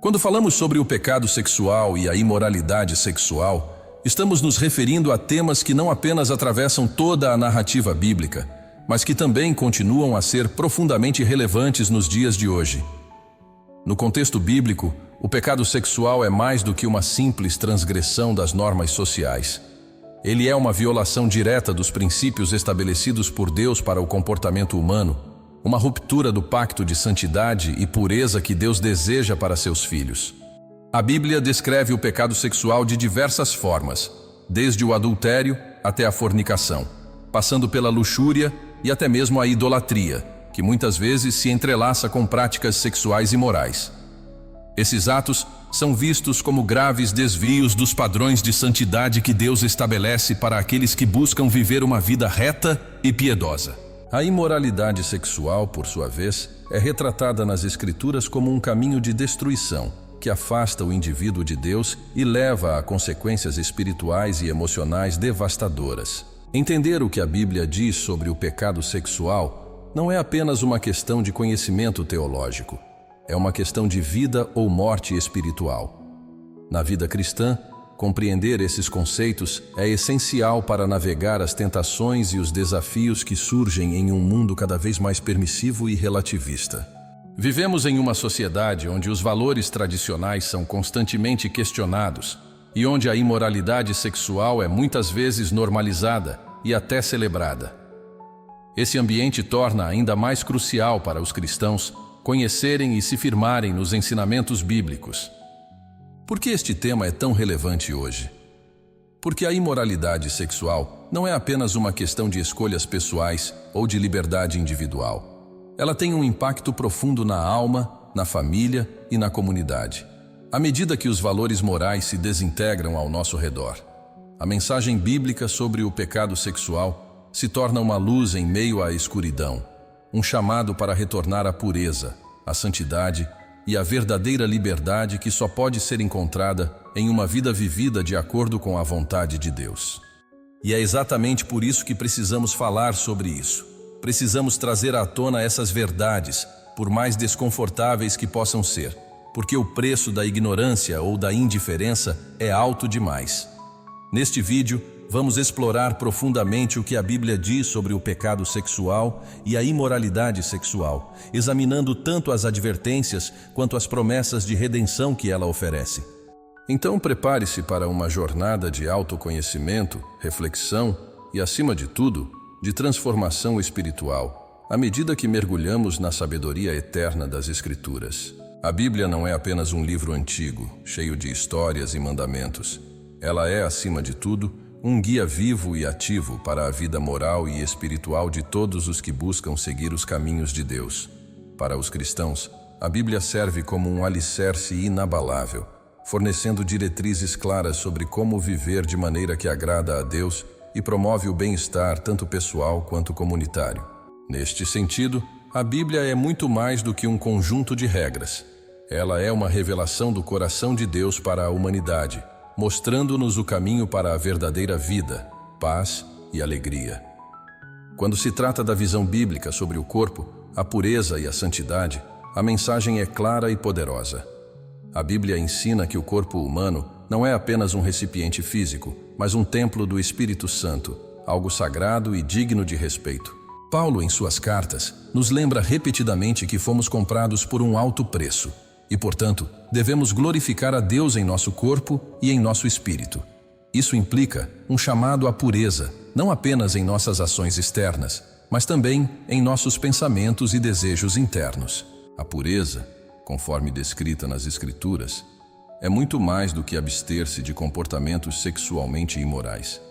Quando falamos sobre o pecado sexual e a imoralidade sexual, estamos nos referindo a temas que não apenas atravessam toda a narrativa bíblica, mas que também continuam a ser profundamente relevantes nos dias de hoje. No contexto bíblico, o pecado sexual é mais do que uma simples transgressão das normas sociais. Ele é uma violação direta dos princípios estabelecidos por Deus para o comportamento humano, uma ruptura do pacto de santidade e pureza que Deus deseja para seus filhos. A Bíblia descreve o pecado sexual de diversas formas, desde o adultério até a fornicação, passando pela luxúria e até mesmo a idolatria, que muitas vezes se entrelaça com práticas sexuais imorais. Esses atos são vistos como graves desvios dos padrões de santidade que Deus estabelece para aqueles que buscam viver uma vida reta e piedosa. A imoralidade sexual, por sua vez, é retratada nas Escrituras como um caminho de destruição, que afasta o indivíduo de Deus e leva a consequências espirituais e emocionais devastadoras. Entender o que a Bíblia diz sobre o pecado sexual não é apenas uma questão de conhecimento teológico, é uma questão de vida ou morte espiritual. Na vida cristã, compreender esses conceitos é essencial para navegar as tentações e os desafios que surgem em um mundo cada vez mais permissivo e relativista. Vivemos em uma sociedade onde os valores tradicionais são constantemente questionados e onde a imoralidade sexual é muitas vezes normalizada e até celebrada. Esse ambiente torna ainda mais crucial para os cristãos conhecerem e se firmarem nos ensinamentos bíblicos. Por que este tema é tão relevante hoje? Porque a imoralidade sexual não é apenas uma questão de escolhas pessoais ou de liberdade individual. Ela tem um impacto profundo na alma, na família e na comunidade. À medida que os valores morais se desintegram ao nosso redor, a mensagem bíblica sobre o pecado sexual se torna uma luz em meio à escuridão, um chamado para retornar à pureza, à santidade e à verdadeira liberdade que só pode ser encontrada em uma vida vivida de acordo com a vontade de Deus. E é exatamente por isso que precisamos falar sobre isso. Precisamos trazer à tona essas verdades, por mais desconfortáveis que possam ser, porque o preço da ignorância ou da indiferença é alto demais. Neste vídeo, vamos explorar profundamente o que a Bíblia diz sobre o pecado sexual e a imoralidade sexual, examinando tanto as advertências quanto as promessas de redenção que ela oferece. Então prepare-se para uma jornada de autoconhecimento, reflexão e, acima de tudo, de transformação espiritual, à medida que mergulhamos na sabedoria eterna das Escrituras. A Bíblia não é apenas um livro antigo, cheio de histórias e mandamentos. Ela é, acima de tudo, um guia vivo e ativo para a vida moral e espiritual de todos os que buscam seguir os caminhos de Deus. Para os cristãos, a Bíblia serve como um alicerce inabalável, fornecendo diretrizes claras sobre como viver de maneira que agrada a Deus e promove o bem-estar tanto pessoal quanto comunitário. Neste sentido, a Bíblia é muito mais do que um conjunto de regras. Ela é uma revelação do coração de Deus para a humanidade, mostrando-nos o caminho para a verdadeira vida, paz e alegria. Quando se trata da visão bíblica sobre o corpo, a pureza e a santidade, a mensagem é clara e poderosa. A Bíblia ensina que o corpo humano não é apenas um recipiente físico, mas um templo do Espírito Santo, algo sagrado e digno de respeito. Paulo, em suas cartas, nos lembra repetidamente que fomos comprados por um alto preço e, portanto, devemos glorificar a Deus em nosso corpo e em nosso espírito. Isso implica um chamado à pureza, não apenas em nossas ações externas, mas também em nossos pensamentos e desejos internos. A pureza, conforme descrita nas Escrituras, é muito mais do que abster-se de comportamentos sexualmente imorais.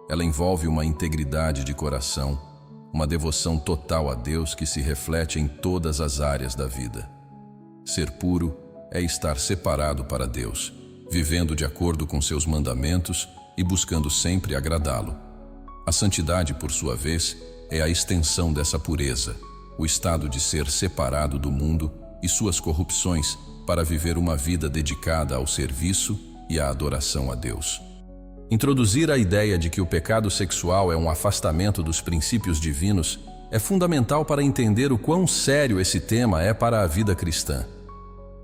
Ela envolve uma integridade de coração, uma devoção total a Deus que se reflete em todas as áreas da vida. Ser puro é estar separado para Deus, vivendo de acordo com seus mandamentos e buscando sempre agradá-lo. A santidade, por sua vez, é a extensão dessa pureza, o estado de ser separado do mundo e suas corrupções para viver uma vida dedicada ao serviço e à adoração a Deus. Introduzir a ideia de que o pecado sexual é um afastamento dos princípios divinos é fundamental para entender o quão sério esse tema é para a vida cristã.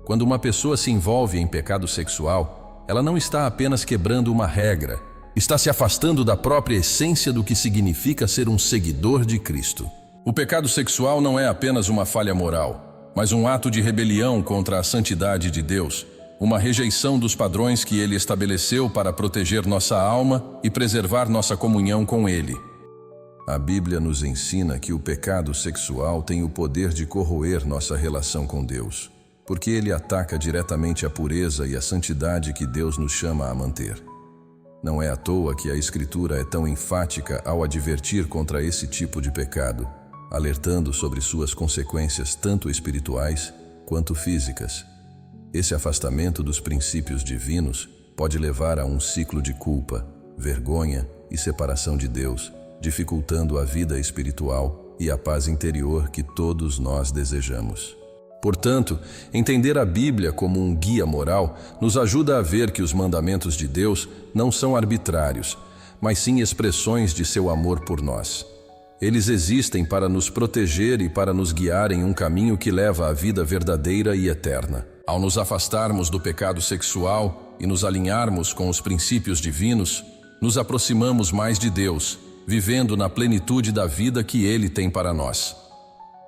Quando uma pessoa se envolve em pecado sexual, ela não está apenas quebrando uma regra, está se afastando da própria essência do que significa ser um seguidor de Cristo. O pecado sexual não é apenas uma falha moral, mas um ato de rebelião contra a santidade de Deus, uma rejeição dos padrões que Ele estabeleceu para proteger nossa alma e preservar nossa comunhão com Ele. A Bíblia nos ensina que o pecado sexual tem o poder de corroer nossa relação com Deus, porque ele ataca diretamente a pureza e a santidade que Deus nos chama a manter. Não é à toa que a Escritura é tão enfática ao advertir contra esse tipo de pecado, alertando sobre suas consequências tanto espirituais quanto físicas. Esse afastamento dos princípios divinos pode levar a um ciclo de culpa, vergonha e separação de Deus, dificultando a vida espiritual e a paz interior que todos nós desejamos. Portanto, entender a Bíblia como um guia moral nos ajuda a ver que os mandamentos de Deus não são arbitrários, mas sim expressões de seu amor por nós. Eles existem para nos proteger e para nos guiar em um caminho que leva à vida verdadeira e eterna. Ao nos afastarmos do pecado sexual e nos alinharmos com os princípios divinos, nos aproximamos mais de Deus, vivendo na plenitude da vida que Ele tem para nós.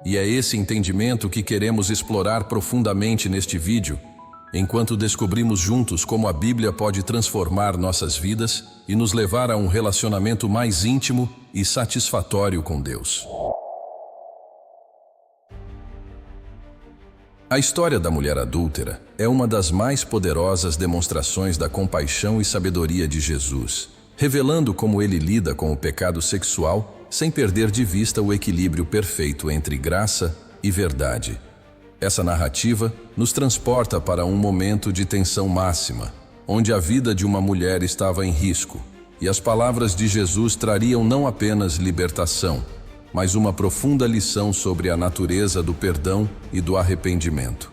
E é esse entendimento que queremos explorar profundamente neste vídeo, enquanto descobrimos juntos como a Bíblia pode transformar nossas vidas e nos levar a um relacionamento mais íntimo e satisfatório com Deus. A história da mulher adúltera é uma das mais poderosas demonstrações da compaixão e sabedoria de Jesus, revelando como ele lida com o pecado sexual sem perder de vista o equilíbrio perfeito entre graça e verdade. Essa narrativa nos transporta para um momento de tensão máxima, onde a vida de uma mulher estava em risco, e as palavras de Jesus trariam não apenas libertação, mas uma profunda lição sobre a natureza do perdão e do arrependimento.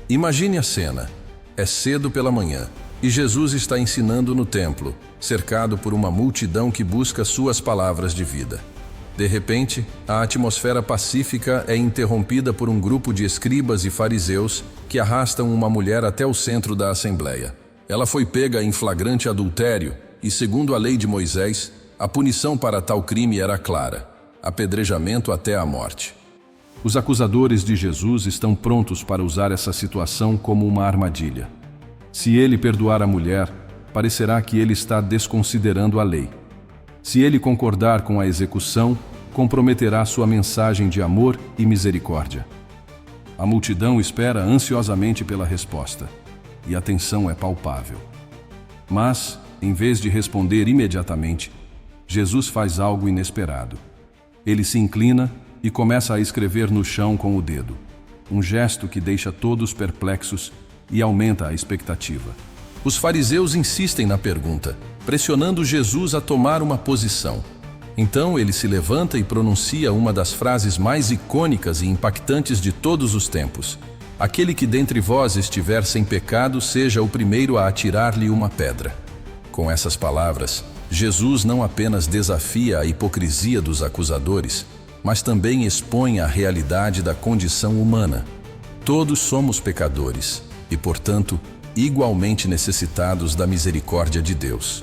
Imagine a cena. É cedo pela manhã, e Jesus está ensinando no templo, cercado por uma multidão que busca suas palavras de vida. De repente, a atmosfera pacífica é interrompida por um grupo de escribas e fariseus que arrastam uma mulher até o centro da assembleia. Ela foi pega em flagrante adultério e, segundo a lei de Moisés, a punição para tal crime era clara: apedrejamento até a morte. Os acusadores de Jesus estão prontos para usar essa situação como uma armadilha. Se ele perdoar a mulher, parecerá que ele está desconsiderando a lei. Se ele concordar com a execução, comprometerá sua mensagem de amor e misericórdia. A multidão espera ansiosamente pela resposta, e a tensão é palpável. Mas, em vez de responder imediatamente, Jesus faz algo inesperado. Ele se inclina e começa a escrever no chão com o dedo, um gesto que deixa todos perplexos e aumenta a expectativa. Os fariseus insistem na pergunta, pressionando Jesus a tomar uma posição. Então ele se levanta e pronuncia uma das frases mais icônicas e impactantes de todos os tempos: aquele que dentre vós estiver sem pecado, seja o primeiro a atirar-lhe uma pedra. Com essas palavras, Jesus não apenas desafia a hipocrisia dos acusadores, mas também expõe a realidade da condição humana. Todos somos pecadores e, portanto, igualmente necessitados da misericórdia de Deus.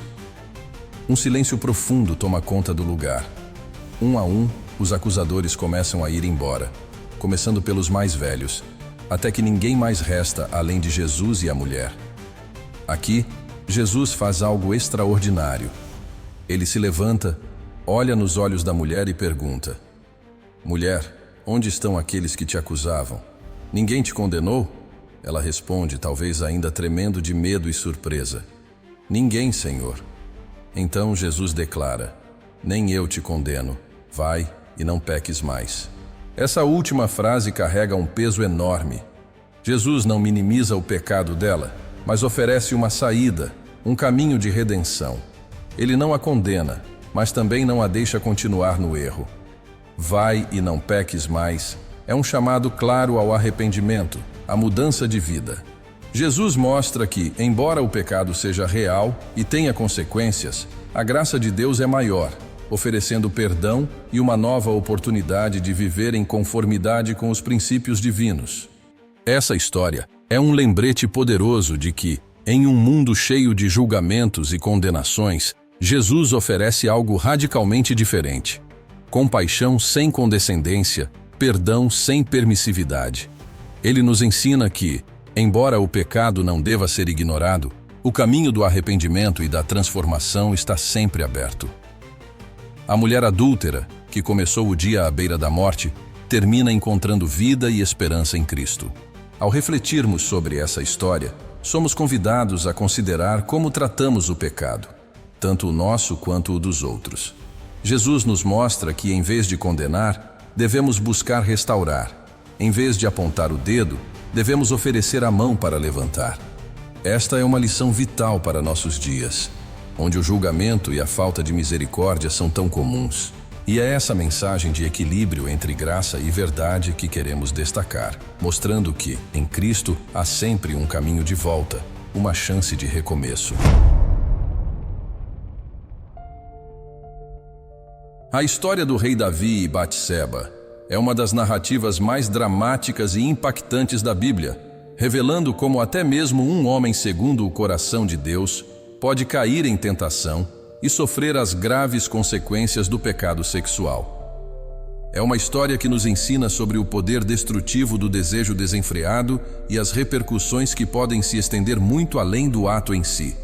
Um silêncio profundo toma conta do lugar. Um a um, os acusadores começam a ir embora, começando pelos mais velhos, até que ninguém mais resta além de Jesus e a mulher. Aqui, Jesus faz algo extraordinário. Ele se levanta, olha nos olhos da mulher e pergunta: Mulher, onde estão aqueles que te acusavam? Ninguém te condenou? Ela responde, talvez ainda tremendo de medo e surpresa: Ninguém, Senhor. Então Jesus declara: Nem eu te condeno. Vai e não peques mais. Essa última frase carrega um peso enorme. Jesus não minimiza o pecado dela, mas oferece uma saída, um caminho de redenção. Ele não a condena, mas também não a deixa continuar no erro. Vai e não peques mais é um chamado claro ao arrependimento, à mudança de vida. Jesus mostra que, embora o pecado seja real e tenha consequências, a graça de Deus é maior, oferecendo perdão e uma nova oportunidade de viver em conformidade com os princípios divinos. Essa história é um lembrete poderoso de que, em um mundo cheio de julgamentos e condenações, Jesus oferece algo radicalmente diferente: compaixão sem condescendência, perdão sem permissividade. Ele nos ensina que, embora o pecado não deva ser ignorado, o caminho do arrependimento e da transformação está sempre aberto. A mulher adúltera, que começou o dia à beira da morte, termina encontrando vida e esperança em Cristo. Ao refletirmos sobre essa história, somos convidados a considerar como tratamos o pecado, tanto o nosso quanto o dos outros. Jesus nos mostra que, em vez de condenar, devemos buscar restaurar. Em vez de apontar o dedo, devemos oferecer a mão para levantar. Esta é uma lição vital para nossos dias, onde o julgamento e a falta de misericórdia são tão comuns. E é essa mensagem de equilíbrio entre graça e verdade que queremos destacar, mostrando que, em Cristo, há sempre um caminho de volta, uma chance de recomeço. A história do rei Davi e Batseba é uma das narrativas mais dramáticas e impactantes da Bíblia, revelando como até mesmo um homem segundo o coração de Deus pode cair em tentação e sofrer as graves consequências do pecado sexual. É uma história que nos ensina sobre o poder destrutivo do desejo desenfreado e as repercussões que podem se estender muito além do ato em si.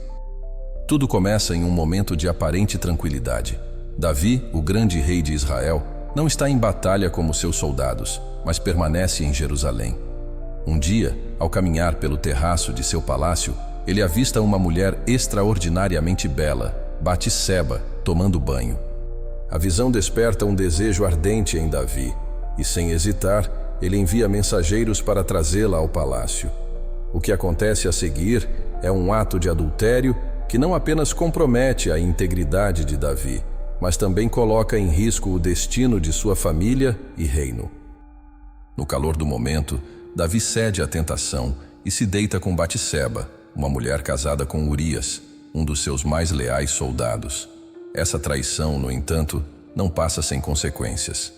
Tudo começa em um momento de aparente tranquilidade. Davi, o grande rei de Israel, não está em batalha como seus soldados, mas permanece em Jerusalém. Um dia, ao caminhar pelo terraço de seu palácio, ele avista uma mulher extraordinariamente bela, Batseba, tomando banho. A visão desperta um desejo ardente em Davi, e sem hesitar, ele envia mensageiros para trazê-la ao palácio. O que acontece a seguir é um ato de adultério que não apenas compromete a integridade de Davi, mas também coloca em risco o destino de sua família e reino. No calor do momento, Davi cede à tentação e se deita com Batseba, uma mulher casada com Urias, um dos seus mais leais soldados. Essa traição, no entanto, não passa sem consequências.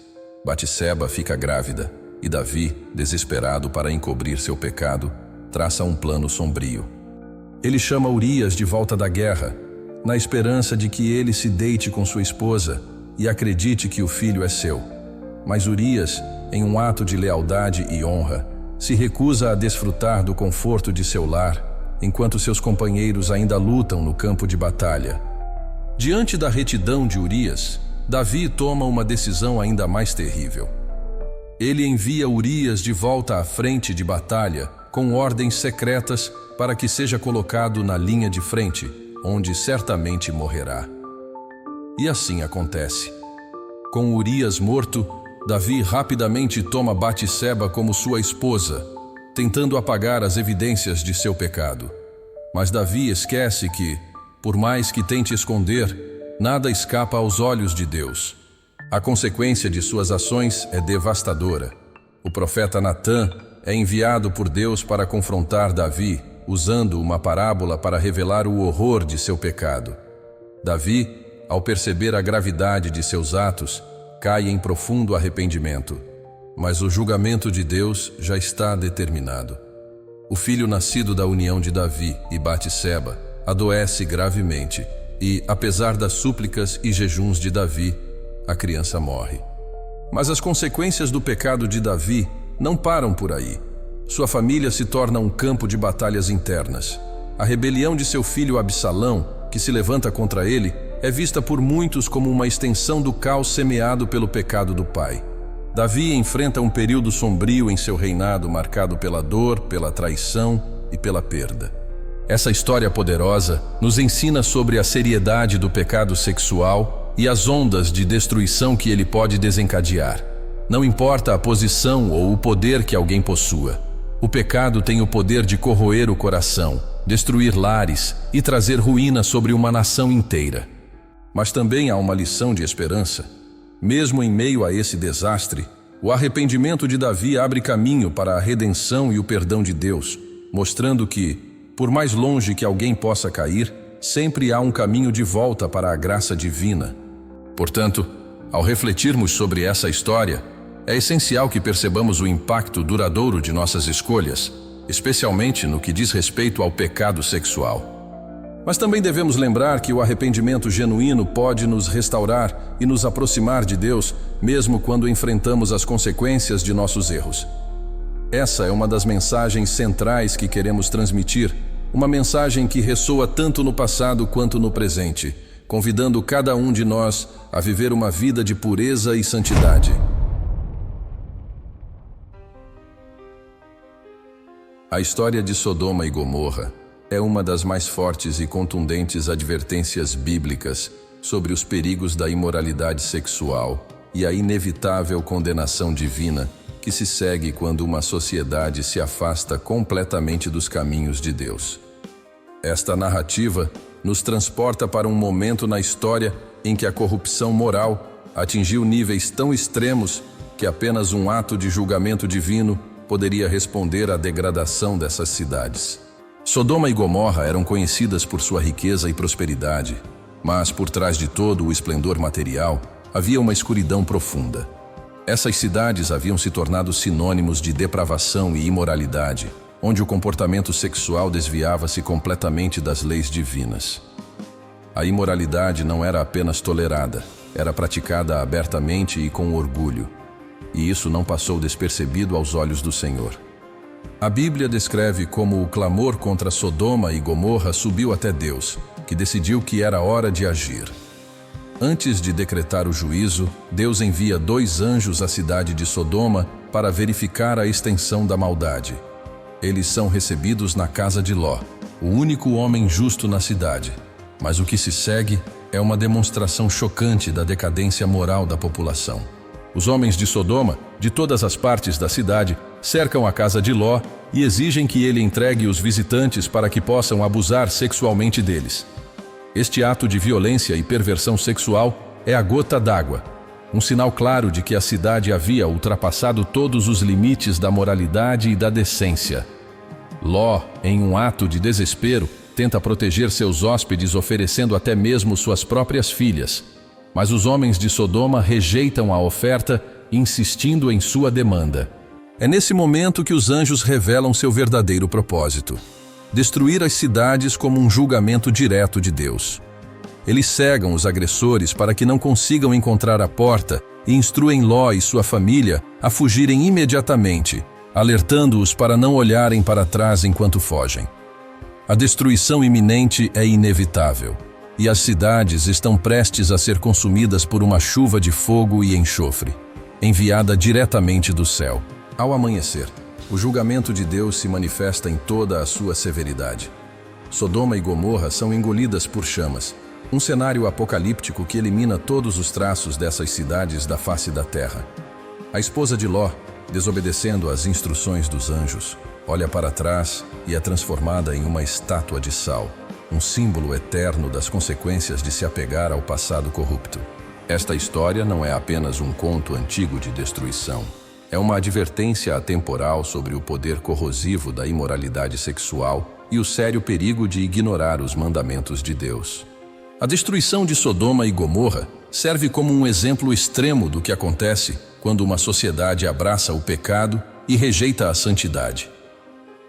Batseba fica grávida e Davi, desesperado para encobrir seu pecado, traça um plano sombrio. Ele chama Urias de volta da guerra, na esperança de que ele se deite com sua esposa e acredite que o filho é seu. Mas Urias, em um ato de lealdade e honra, se recusa a desfrutar do conforto de seu lar, enquanto seus companheiros ainda lutam no campo de batalha. Diante da retidão de Urias, Davi toma uma decisão ainda mais terrível. Ele envia Urias de volta à frente de batalha, com ordens secretas para que seja colocado na linha de frente, onde certamente morrerá. E assim acontece. Com Urias morto, Davi rapidamente toma Batseba como sua esposa, tentando apagar as evidências de seu pecado. Mas Davi esquece que, por mais que tente esconder, nada escapa aos olhos de Deus. A consequência de suas ações é devastadora. O profeta Natã é enviado por Deus para confrontar Davi, usando uma parábola para revelar o horror de seu pecado. Davi, ao perceber a gravidade de seus atos, cai em profundo arrependimento. Mas o julgamento de Deus já está determinado. O filho nascido da união de Davi e Batseba adoece gravemente e, apesar das súplicas e jejuns de Davi, a criança morre. Mas as consequências do pecado de Davi não param por aí. Sua família se torna um campo de batalhas internas. A rebelião de seu filho Absalão, que se levanta contra ele, é vista por muitos como uma extensão do caos semeado pelo pecado do pai. Davi enfrenta um período sombrio em seu reinado marcado pela dor, pela traição e pela perda. Essa história poderosa nos ensina sobre a seriedade do pecado sexual e as ondas de destruição que ele pode desencadear. Não importa a posição ou o poder que alguém possua, o pecado tem o poder de corroer o coração, destruir lares e trazer ruína sobre uma nação inteira. Mas também há uma lição de esperança. Mesmo em meio a esse desastre, o arrependimento de Davi abre caminho para a redenção e o perdão de Deus, mostrando que, por mais longe que alguém possa cair, sempre há um caminho de volta para a graça divina. Portanto, ao refletirmos sobre essa história, é essencial que percebamos o impacto duradouro de nossas escolhas, especialmente no que diz respeito ao pecado sexual. Mas também devemos lembrar que o arrependimento genuíno pode nos restaurar e nos aproximar de Deus, mesmo quando enfrentamos as consequências de nossos erros. Essa é uma das mensagens centrais que queremos transmitir, uma mensagem que ressoa tanto no passado quanto no presente, convidando cada um de nós a viver uma vida de pureza e santidade. A história de Sodoma e Gomorra é uma das mais fortes e contundentes advertências bíblicas sobre os perigos da imoralidade sexual e a inevitável condenação divina que se segue quando uma sociedade se afasta completamente dos caminhos de Deus. Esta narrativa nos transporta para um momento na história em que a corrupção moral atingiu níveis tão extremos que apenas um ato de julgamento divino poderia responder à degradação dessas cidades. Sodoma e Gomorra eram conhecidas por sua riqueza e prosperidade, mas por trás de todo o esplendor material havia uma escuridão profunda. Essas cidades haviam se tornado sinônimos de depravação e imoralidade, onde o comportamento sexual desviava-se completamente das leis divinas. A imoralidade não era apenas tolerada, era praticada abertamente e com orgulho, e isso não passou despercebido aos olhos do Senhor. A Bíblia descreve como o clamor contra Sodoma e Gomorra subiu até Deus, que decidiu que era hora de agir. Antes de decretar o juízo, Deus envia 2 anjos à cidade de Sodoma para verificar a extensão da maldade. Eles são recebidos na casa de Ló, o único homem justo na cidade. Mas o que se segue é uma demonstração chocante da decadência moral da população. Os homens de Sodoma, de todas as partes da cidade, cercam a casa de Ló e exigem que ele entregue os visitantes para que possam abusar sexualmente deles. Este ato de violência e perversão sexual é a gota d'água, um sinal claro de que a cidade havia ultrapassado todos os limites da moralidade e da decência. Ló, em um ato de desespero, tenta proteger seus hóspedes oferecendo até mesmo suas próprias filhas. Mas os homens de Sodoma rejeitam a oferta, insistindo em sua demanda. É nesse momento que os anjos revelam seu verdadeiro propósito: destruir as cidades como um julgamento direto de Deus. Eles cegam os agressores para que não consigam encontrar a porta e instruem Ló e sua família a fugirem imediatamente, alertando-os para não olharem para trás enquanto fogem. A destruição iminente é inevitável, e as cidades estão prestes a ser consumidas por uma chuva de fogo e enxofre, enviada diretamente do céu. Ao amanhecer, o julgamento de Deus se manifesta em toda a sua severidade. Sodoma e Gomorra são engolidas por chamas, um cenário apocalíptico que elimina todos os traços dessas cidades da face da terra. A esposa de Ló, desobedecendo às instruções dos anjos, olha para trás e é transformada em uma estátua de sal, um símbolo eterno das consequências de se apegar ao passado corrupto. Esta história não é apenas um conto antigo de destruição. É uma advertência atemporal sobre o poder corrosivo da imoralidade sexual e o sério perigo de ignorar os mandamentos de Deus. A destruição de Sodoma e Gomorra serve como um exemplo extremo do que acontece quando uma sociedade abraça o pecado e rejeita a santidade.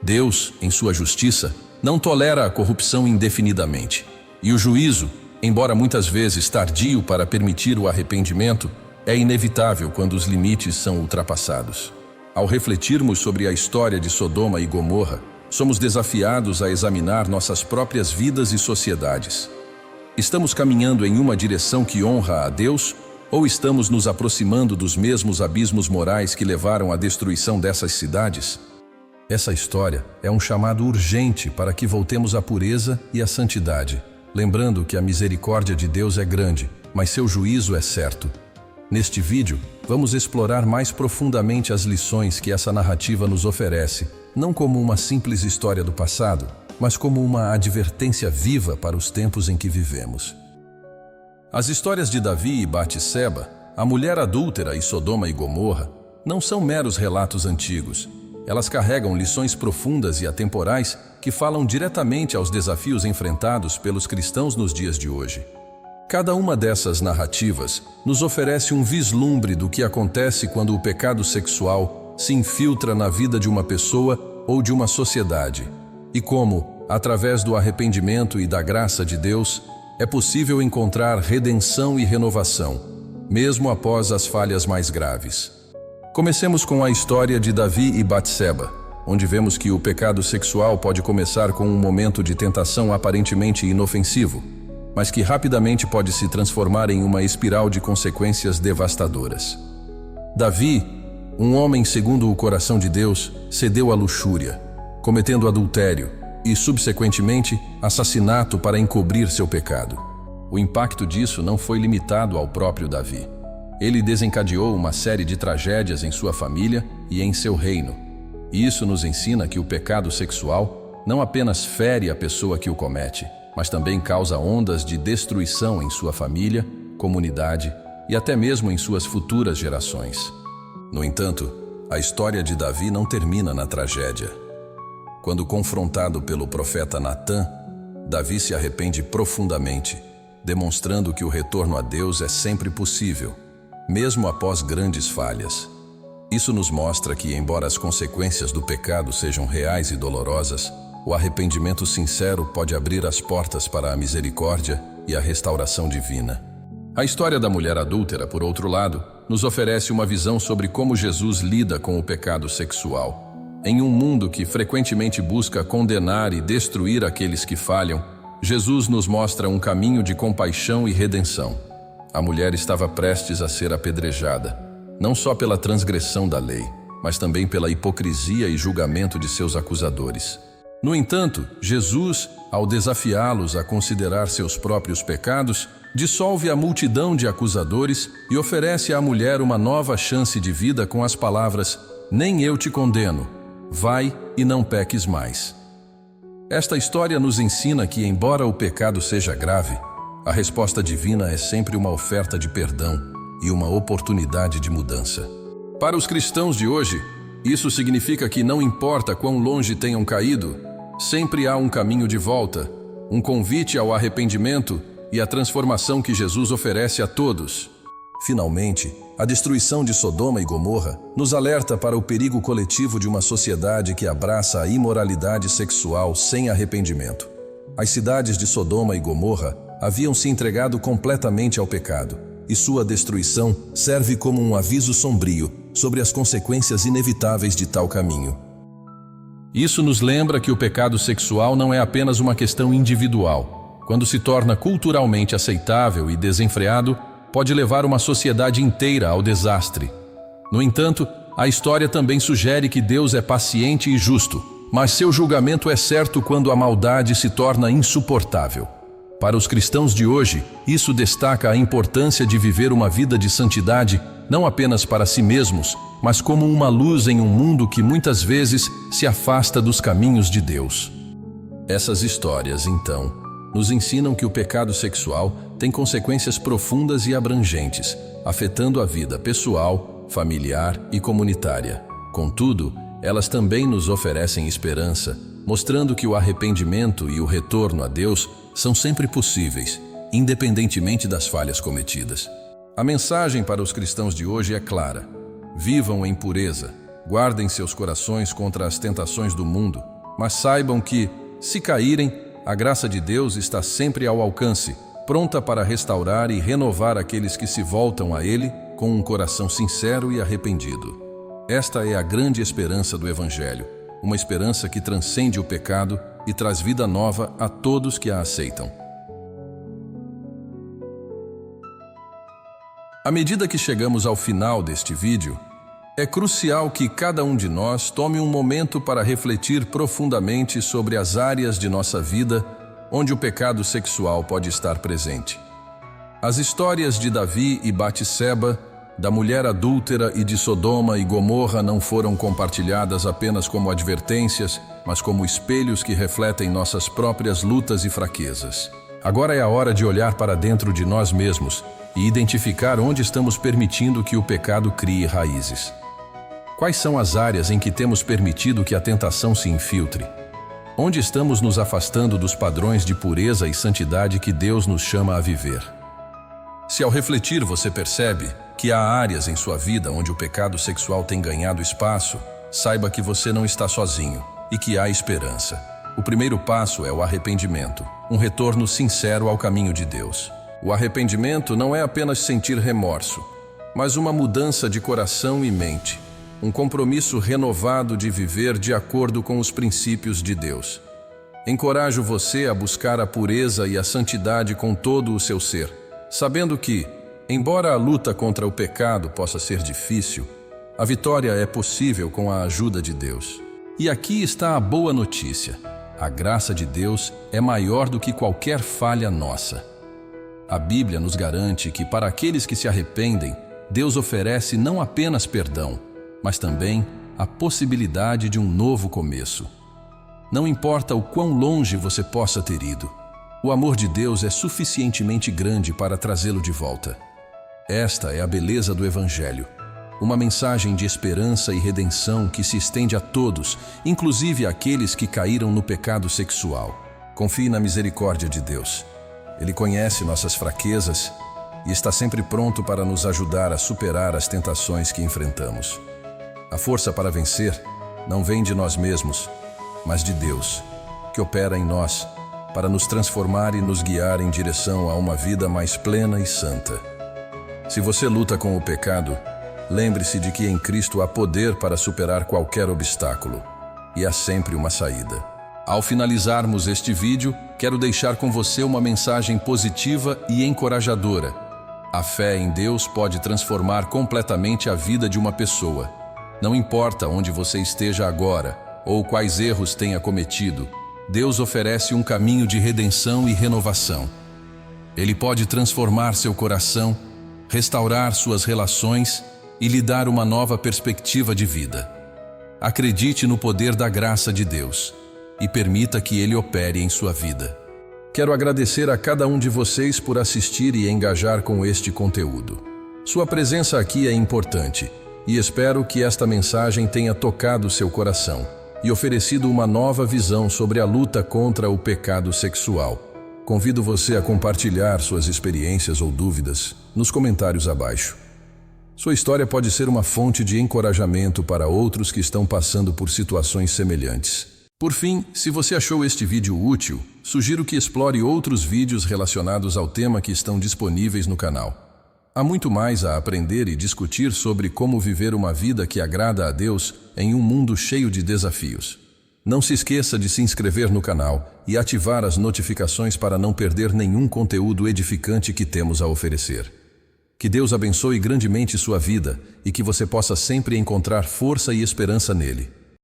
Deus, em sua justiça, não tolera a corrupção indefinidamente, e o juízo, embora muitas vezes tardio para permitir o arrependimento, é inevitável quando os limites são ultrapassados. Ao refletirmos sobre a história de Sodoma e Gomorra, somos desafiados a examinar nossas próprias vidas e sociedades. Estamos caminhando em uma direção que honra a Deus, ou estamos nos aproximando dos mesmos abismos morais que levaram à destruição dessas cidades? Essa história é um chamado urgente para que voltemos à pureza e à santidade, lembrando que a misericórdia de Deus é grande, mas seu juízo é certo. Neste vídeo, vamos explorar mais profundamente as lições que essa narrativa nos oferece, não como uma simples história do passado, mas como uma advertência viva para os tempos em que vivemos. As histórias de Davi e Batseba, a mulher adúltera e Sodoma e Gomorra, não são meros relatos antigos. Elas carregam lições profundas e atemporais que falam diretamente aos desafios enfrentados pelos cristãos nos dias de hoje. Cada uma dessas narrativas nos oferece um vislumbre do que acontece quando o pecado sexual se infiltra na vida de uma pessoa ou de uma sociedade, e como, através do arrependimento e da graça de Deus, é possível encontrar redenção e renovação, mesmo após as falhas mais graves. Comecemos com a história de Davi e Batseba, onde vemos que o pecado sexual pode começar com um momento de tentação aparentemente inofensivo, mas que rapidamente pode se transformar em uma espiral de consequências devastadoras. Davi, um homem segundo o coração de Deus, cedeu à luxúria, cometendo adultério e, subsequentemente, assassinato para encobrir seu pecado. O impacto disso não foi limitado ao próprio Davi. Ele desencadeou uma série de tragédias em sua família e em seu reino. E isso nos ensina que o pecado sexual não apenas fere a pessoa que o comete, mas também causa ondas de destruição em sua família, comunidade e até mesmo em suas futuras gerações. No entanto, a história de Davi não termina na tragédia. Quando confrontado pelo profeta Natã, Davi se arrepende profundamente, demonstrando que o retorno a Deus é sempre possível, mesmo após grandes falhas. Isso nos mostra que, embora as consequências do pecado sejam reais e dolorosas, o arrependimento sincero pode abrir as portas para a misericórdia e a restauração divina. A história da mulher adúltera, por outro lado, nos oferece uma visão sobre como Jesus lida com o pecado sexual. Em um mundo que frequentemente busca condenar e destruir aqueles que falham, Jesus nos mostra um caminho de compaixão e redenção. A mulher estava prestes a ser apedrejada, não só pela transgressão da lei, mas também pela hipocrisia e julgamento de seus acusadores. No entanto, Jesus, ao desafiá-los a considerar seus próprios pecados, dissolve a multidão de acusadores e oferece à mulher uma nova chance de vida com as palavras: "Nem eu te condeno, vai e não peques mais." Esta história nos ensina que, embora o pecado seja grave, a resposta divina é sempre uma oferta de perdão e uma oportunidade de mudança. Para os cristãos de hoje, isso significa que não importa quão longe tenham caído, sempre há um caminho de volta, um convite ao arrependimento e a transformação que Jesus oferece a todos. Finalmente, a destruição de Sodoma e Gomorra nos alerta para o perigo coletivo de uma sociedade que abraça a imoralidade sexual sem arrependimento. As cidades de Sodoma e Gomorra haviam se entregado completamente ao pecado, e sua destruição serve como um aviso sombrio sobre as consequências inevitáveis de tal caminho. Isso nos lembra que o pecado sexual não é apenas uma questão individual. Quando se torna culturalmente aceitável e desenfreado, pode levar uma sociedade inteira ao desastre. No entanto, a história também sugere que Deus é paciente e justo, mas seu julgamento é certo quando a maldade se torna insuportável. Para os cristãos de hoje, isso destaca a importância de viver uma vida de santidade, não apenas para si mesmos, mas como uma luz em um mundo que muitas vezes se afasta dos caminhos de Deus. Essas histórias, então, nos ensinam que o pecado sexual tem consequências profundas e abrangentes, afetando a vida pessoal, familiar e comunitária. Contudo, elas também nos oferecem esperança, mostrando que o arrependimento e o retorno a Deus são sempre possíveis, independentemente das falhas cometidas. A mensagem para os cristãos de hoje é clara: vivam em pureza, guardem seus corações contra as tentações do mundo, mas saibam que, se caírem, a graça de Deus está sempre ao alcance, pronta para restaurar e renovar aqueles que se voltam a Ele com um coração sincero e arrependido. Esta é a grande esperança do Evangelho, uma esperança que transcende o pecado e traz vida nova a todos que a aceitam. À medida que chegamos ao final deste vídeo, é crucial que cada um de nós tome um momento para refletir profundamente sobre as áreas de nossa vida onde o pecado sexual pode estar presente. As histórias de Davi e Batseba, da mulher adúltera e de Sodoma e Gomorra não foram compartilhadas apenas como advertências, mas como espelhos que refletem nossas próprias lutas e fraquezas. Agora é a hora de olhar para dentro de nós mesmos e identificar onde estamos permitindo que o pecado crie raízes. Quais são as áreas em que temos permitido que a tentação se infiltre? Onde estamos nos afastando dos padrões de pureza e santidade que Deus nos chama a viver? Se ao refletir você percebe que há áreas em sua vida onde o pecado sexual tem ganhado espaço, saiba que você não está sozinho e que há esperança. O primeiro passo é o arrependimento, um retorno sincero ao caminho de Deus. O arrependimento não é apenas sentir remorso, mas uma mudança de coração e mente, um compromisso renovado de viver de acordo com os princípios de Deus. Encorajo você a buscar a pureza e a santidade com todo o seu ser, sabendo que, embora a luta contra o pecado possa ser difícil, a vitória é possível com a ajuda de Deus. E aqui está a boa notícia: a graça de Deus é maior do que qualquer falha nossa. A Bíblia nos garante que para aqueles que se arrependem, Deus oferece não apenas perdão, mas também a possibilidade de um novo começo. Não importa o quão longe você possa ter ido, o amor de Deus é suficientemente grande para trazê-lo de volta. Esta é a beleza do Evangelho, uma mensagem de esperança e redenção que se estende a todos, inclusive àqueles que caíram no pecado sexual. Confie na misericórdia de Deus. Ele conhece nossas fraquezas e está sempre pronto para nos ajudar a superar as tentações que enfrentamos. A força para vencer não vem de nós mesmos, mas de Deus, que opera em nós para nos transformar e nos guiar em direção a uma vida mais plena e santa. Se você luta com o pecado, lembre-se de que em Cristo há poder para superar qualquer obstáculo, e há sempre uma saída. Ao finalizarmos este vídeo, quero deixar com você uma mensagem positiva e encorajadora. A fé em Deus pode transformar completamente a vida de uma pessoa. Não importa onde você esteja agora, ou quais erros tenha cometido, Deus oferece um caminho de redenção e renovação. Ele pode transformar seu coração, restaurar suas relações e lhe dar uma nova perspectiva de vida. Acredite no poder da graça de Deus e permita que Ele opere em sua vida. Quero agradecer a cada um de vocês por assistir e engajar com este conteúdo. Sua presença aqui é importante e espero que esta mensagem tenha tocado seu coração e oferecido uma nova visão sobre a luta contra o pecado sexual. Convido você a compartilhar suas experiências ou dúvidas nos comentários abaixo. Sua história pode ser uma fonte de encorajamento para outros que estão passando por situações semelhantes. Por fim, se você achou este vídeo útil, sugiro que explore outros vídeos relacionados ao tema que estão disponíveis no canal. Há muito mais a aprender e discutir sobre como viver uma vida que agrada a Deus em um mundo cheio de desafios. Não se esqueça de se inscrever no canal e ativar as notificações para não perder nenhum conteúdo edificante que temos a oferecer. Que Deus abençoe grandemente sua vida e que você possa sempre encontrar força e esperança nele.